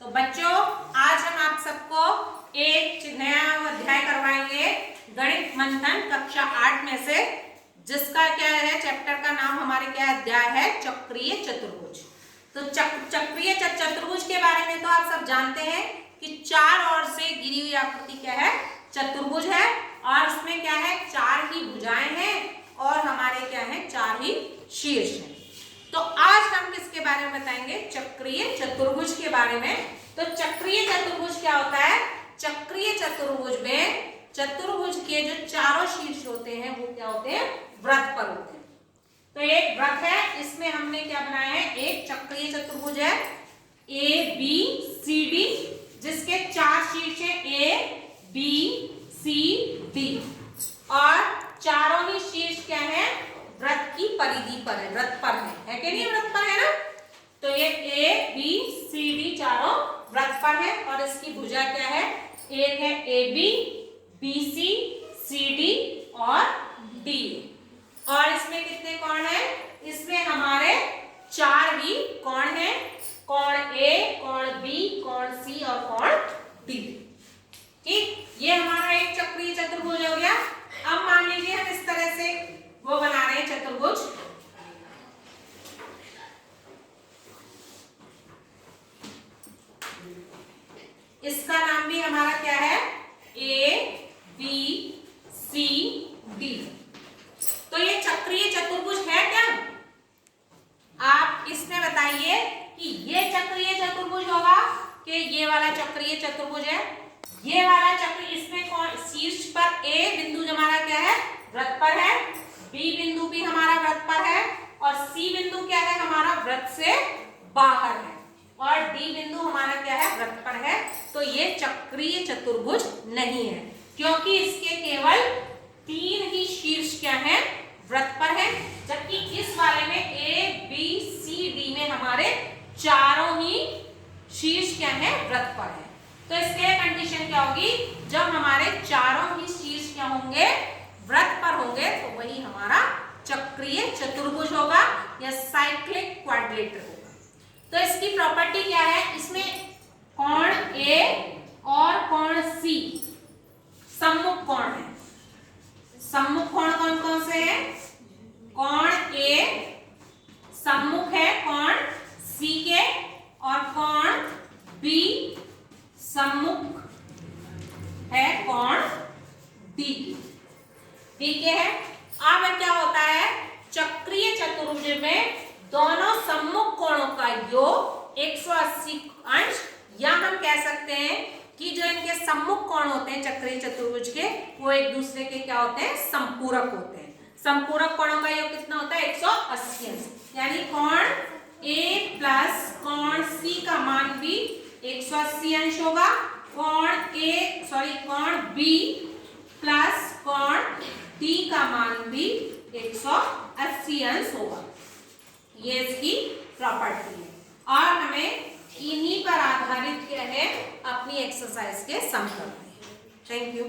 तो बच्चों आज हम आप सबको एक नया अध्याय करवाएंगे गणित मंथन कक्षा 8 में से, जिसका क्या है चैप्टर का नाम हमारे क्या अध्याय है चक्रीय चतुर्भुज। तो चक्रीय चतुर्भुज के बारे में तो आप सब जानते हैं कि चार ओर से घिरी हुई आकृति क्या है चतुर्भुज है, और उसमें क्या है चार ही भुजाएं हैं और हमारे क्या है चार ही शीर्ष हैं। तो आज हम किसके बारे में बताएंगे चक्रीय चतुर्भुज के बारे में। तो चक्रीय चतुर्भुज क्या होता है, चक्रीय चतुर्भुज में चतुर्भुज के जो चारों शीर्ष होते हैं वो क्या होते हैं वृत्त पर होते हैं। तो एक वृत्त है, इसमें हमने क्या बनाया है एक चक्रीय चतुर्भुज है ए बी सी डी, जिसके चार शीर्ष है ए बी सी डी, और चारों ही शीर्ष क्या है वृत्त की परिधि पर है, वृत्त पर है कि नहीं, वृत्त पर है ना। तो ये ए बी सी डी चारों वृत्त पर है और इसकी भुजा क्या है, एक है a b b c c d और डी, और इसमें कितने कोण हैं, इसमें हमारे चार ही कोण हैं, कोण ए कोण बी कोण सी और कोण डी। ठीक, ये हमारा एक चक्रीय चतुर्भुज हो गया। अब मान लीजिए हम इस तरह से वो बना रहे हैं चतुर्भुज, इसका नाम भी हमारा क्या है ए बी सी डी। तो ये चक्रीय चतुर्भुज है क्या, आप इसमें बताइए कि ये चक्रीय चतुर्भुज होगा कि ये वाला चक्रीय चतुर्भुज है। ये वाला चक्र, इसमें कौन शीर्ष पर ए बिंदु जो हमारा क्या है वृत्त पर है, बी बिंदु भी हमारा वृत्त पर है, और सी बिंदु क्या है हमारा वृत्त से बाहर है, और डी बिंदु हमारा क्या है वृत्त पर है। तो ये चक्रीय चतुर्भुज नहीं है, क्योंकि इसके केवल तीन ही शीर्ष क्या है वृत्त पर है, जबकि इस वाले में ए बी सी डी में हमारे चारों ही शीर्ष क्या है वृत्त पर है। तो इसके कंडीशन क्या होगी, जब हमारे चारों ही शीर्ष क्या होंगे वृत्त पर होंगे तो वही हमारा चक्रीय चतुर्भुज होगा या साइक्लिक क्वाड्रिलेटरल होगा। तो इसकी प्रॉपर्टी क्या है, इसमें कोण ए और कोण सी सम्मुख कोण है। सम्मुख कोण कौन कौन से हैं, कोण ए सम्मुख है कोण सी के, और कोण बी सम्मुख है कोण डी की। ठीक है, अब क्या होता है चक्रीय चतुर्भुज में दोनों सम्मुख कोणों का योग 180 अंश, या हम कह सकते हैं कि जो इनके सम्मुख कोण होते हैं चक्रीय चतुर्भुज के वो एक दूसरे के क्या होते हैं संपूरक होते हैं। संपूरक कोणों का योग कितना होता है 180 अंश, यानी कोण ए प्लस कोण सी का मान भी 180 अंश होगा, कोण बी प्लस कोण डी का मान भी 180 अंश होगा। ये इसकी प्रॉपर्टी है, और हमें इन्हीं पर आधारित क्या है अपनी एक्सरसाइज के सम करने हैं। Thank you.